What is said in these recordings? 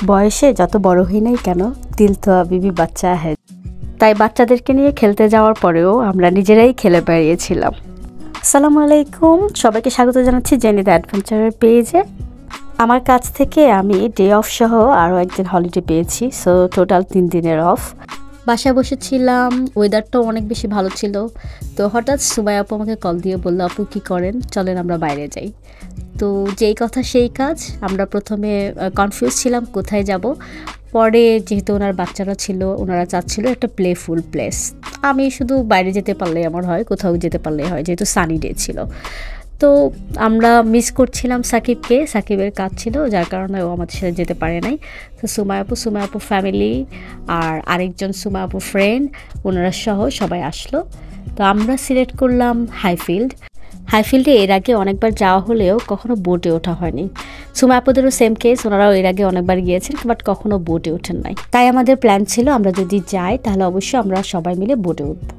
বয়সে যত বড় হই নাই কেন, দিল তো अभी भी বাচ্চা है। তাই বাচ্চাদেরকে নিয়ে খেলতে যাওয়ার পরেও আমরা নিজেরাই খেলে বেরিয়েছিলাম। আসসালামু আলাইকুম, সবাইকে স্বাগত জানাচ্ছি জেনিদা অ্যাডভেঞ্চারের পেজে। আমার কাছ থেকে আমি ডে অফ সহ আরও একদিন হলিডে পেয়েছি, সো টোটাল 3 দিনের অফ। বাসায় বসেছিলাম, ওয়েদারটাও অনেক বেশি ভালো ছিল। তো হঠাৎ সুমাইয়া আপু আমাকে কল দিয়ে বললো, আপু কী করেন, চলেন আমরা বাইরে যাই। তো যেই কথা সেই কাজ। আমরা প্রথমে কনফিউজ ছিলাম কোথায় যাব, পরে যেহেতু ওনার বাচ্চারা ছিল, ওনারা চাচ্ছিল একটা প্লেফুল প্লেস। আমি শুধু বাইরে যেতে পারলেই আমার হয়, কোথাও যেতে পারলেই হয়, যেহেতু সানি ডে ছিল। তো আমরা মিস করছিলাম সাকিবকে, সাকিবের কাজ ছিল যার কারণে ও আমাদের সাথে যেতে পারে নাই। তো সুমাইয়া আপু ফ্যামিলি আর আরেকজন সুমাইয়া আপু ফ্রেন্ড, ওনারা সহ সবাই আসলো। তো আমরা সিলেক্ট করলাম হাইফিল্ডে এর আগে অনেকবার যাওয়া হলেও কখনো বোটে ওঠা হয়নি। সুমাইয়া আপুদেরও সেম কেস, ওনারাও এর আগে অনেকবার গিয়েছেন বাট কখনো বোটে ওঠেন নাই। তাই আমাদের প্ল্যান ছিল আমরা যদি যাই তাহলে অবশ্যই আমরা সবাই মিলে বোটে উঠবো।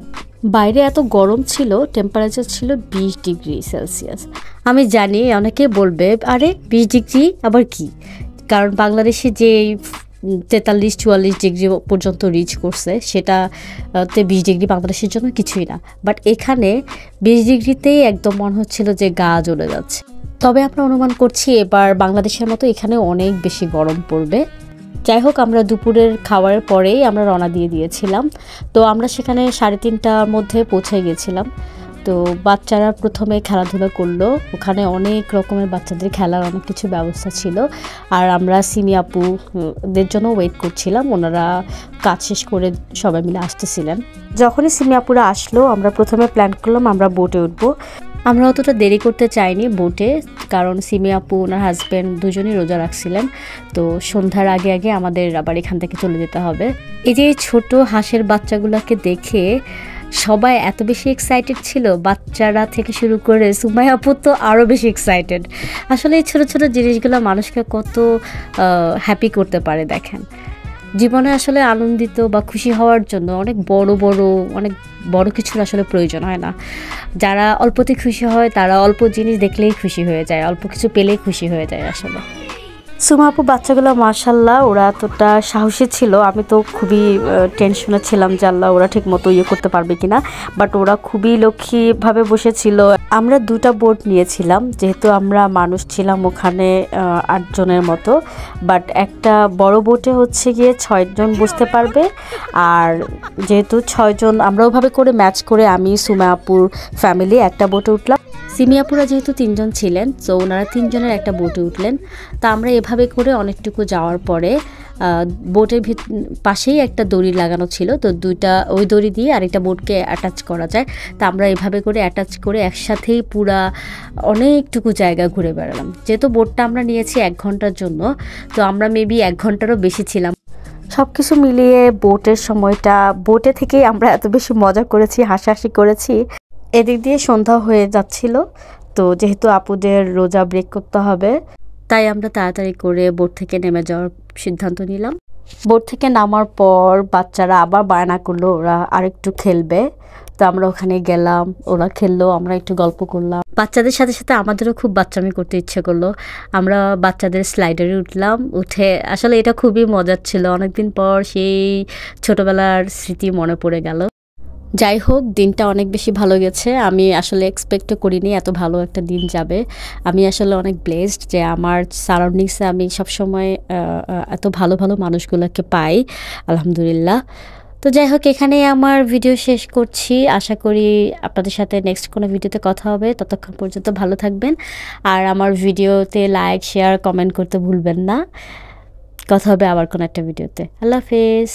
বাইরে এত গরম ছিল, টেম্পারেচার ছিল 20 ডিগ্রি সেলসিয়াস। আমি জানি অনেকে বলবে আরে 20 ডিগ্রি আবার কি, কারণ বাংলাদেশে যে 43-44 ডিগ্রি পর্যন্ত রিচ করছে সেটাতে 20 ডিগ্রি বাংলাদেশের জন্য কিছুই না। বাট এখানে 20 ডিগ্রিতেই একদম মনে হচ্ছিল যে গা জ্বলে যাচ্ছে। তবে আমরা অনুমান করছি এবার বাংলাদেশের মতো এখানে অনেক বেশি গরম পড়বে। যাই হোক, আমরা দুপুরের খাওয়ার পরেই আমরা রওনা দিয়ে দিয়েছিলাম। তো আমরা সেখানে 3:30টার মধ্যে পৌঁছে গেছিলাম। তো বাচ্চারা প্রথমে খেলাধুলা করলো, ওখানে অনেক রকমের বাচ্চাদের খেলার অনেক কিছু ব্যবস্থা ছিল। আর আমরা সিমি আপুদের জন্য ওয়েট করছিলাম, ওনারা কাজ শেষ করে সবাই মিলে আসতেছিলেন। যখনই সিমি আপুরা আসলো আমরা প্রথমে প্ল্যান করলাম আমরা বোটে উঠবো। আমরা অতটা দেরি করতে চাইনি বোটে, কারণ সিমি আপু ওনার হাজব্যান্ড দুজনই রোজা রাখছিলেন। তো সন্ধ্যার আগে আগে আমাদের আবার এখান থেকে চলে যেতে হবে। এই যে ছোট হাঁসের বাচ্চাগুলোকে দেখে সবাই এত বেশি এক্সাইটেড ছিল, বাচ্চারা থেকে শুরু করে সুমাইয়া আপু তো আরও বেশি এক্সাইটেড। আসলে এই ছোটো ছোটো জিনিসগুলো মানুষকে কত হ্যাপি করতে পারে দেখেন। জীবনে আসলে আনন্দিত বা খুশি হওয়ার জন্য অনেক বড় কিছুর আসলে প্রয়োজন হয় না। যারা অল্পতে খুশি হয় তারা অল্প জিনিস দেখলেই খুশি হয়ে যায়, অল্প কিছু পেলেই খুশি হয়ে যায় আসলে। সুমা আপু বাচ্চাগুলো মাশাল্লাহ ওরা এতটা সাহসী ছিল, আমি তো খুবই টেনশনে ছিলাম যে আল্লাহ ওরা ঠিক মতো করতে পারবে কিনা। বাট ওরা খুবই লক্ষ্মীভাবে বসেছিল। আমরা 2টা বোট নিয়েছিলাম, যেহেতু আমরা মানুষ ছিলাম ওখানে 8 জনের মতো। বাট একটা বড় বোটে হচ্ছে গিয়ে 6 জন বসতে পারবে। আর যেহেতু 6 জন, আমরা ওভাবে করে ম্যাচ করে আমি সুমা আপুর ফ্যামিলি একটা বোটে উঠলাম। সিমি আপুরা যেহেতু 3 জন ছিলেন, তো ওনারা 3 জনের একটা বোটে উঠলেন। তা আমরা এভাবে করে অনেকটুকু যাওয়ার পরে বোটের পাশেই একটা দড়ি লাগানো ছিল, তো ওই দড়ি দিয়ে আরেকটা বোটকে অ্যাটাচ করা যায়। তা আমরা এভাবে করে অ্যাটাচ করে একসাথেই পুরা অনেকটুকু জায়গা ঘুরে বেড়ালাম। যেহেতু বোটটা আমরা নিয়েছি 1 ঘন্টার জন্য, তো আমরা মেবি 1 ঘন্টারও বেশি ছিলাম। সব কিছু মিলিয়ে বোটে থেকেই আমরা এত বেশি মজা করেছি, হাসাহাসি করেছি। এদিক দিয়ে সন্ধ্যা হয়ে যাচ্ছিল, তো যেহেতু আপুদের রোজা ব্রেক করতে হবে তাই আমরা তাড়াতাড়ি করে বোট থেকে নেমে যাওয়ার সিদ্ধান্ত নিলাম। বোট থেকে নামার পর বাচ্চারা আবার বায়না করলো ওরা আরেকটু খেলবে। তো আমরা ওখানে গেলাম, ওরা খেললো, আমরা একটু গল্প করলাম। বাচ্চাদের সাথে সাথে আমাদেরও খুব বাচ্চামি করতে ইচ্ছে করলো। আমরা বাচ্চাদের স্লাইডারে উঠলাম, উঠে আসলে এটা খুবই মজার ছিল। অনেকদিন পর সেই ছোটবেলার স্মৃতি মনে পড়ে গেল। যাই হোক, দিনটা অনেক বেশি ভালো গেছে। আমি আসলে এক্সপেক্টও করিনি এত ভালো একটা দিন যাবে। আমি আসলে অনেক ব্লেসড যে আমার সারাউন্ডিংসে আমি সবসময় এত ভালো ভালো মানুষগুলোকে পাই, আলহামদুলিল্লাহ। তো যাই হোক, এখানেই আমার ভিডিও শেষ করছি। আশা করি আপনাদের সাথে নেক্সট কোনো ভিডিওতে কথা হবে। ততক্ষণ পর্যন্ত ভালো থাকবেন, আর আমার ভিডিওতে লাইক, শেয়ার, কমেন্ট করতে ভুলবেন না। কথা হবে আবার কোনো একটা ভিডিওতে। আল্লাহ হাফেজ।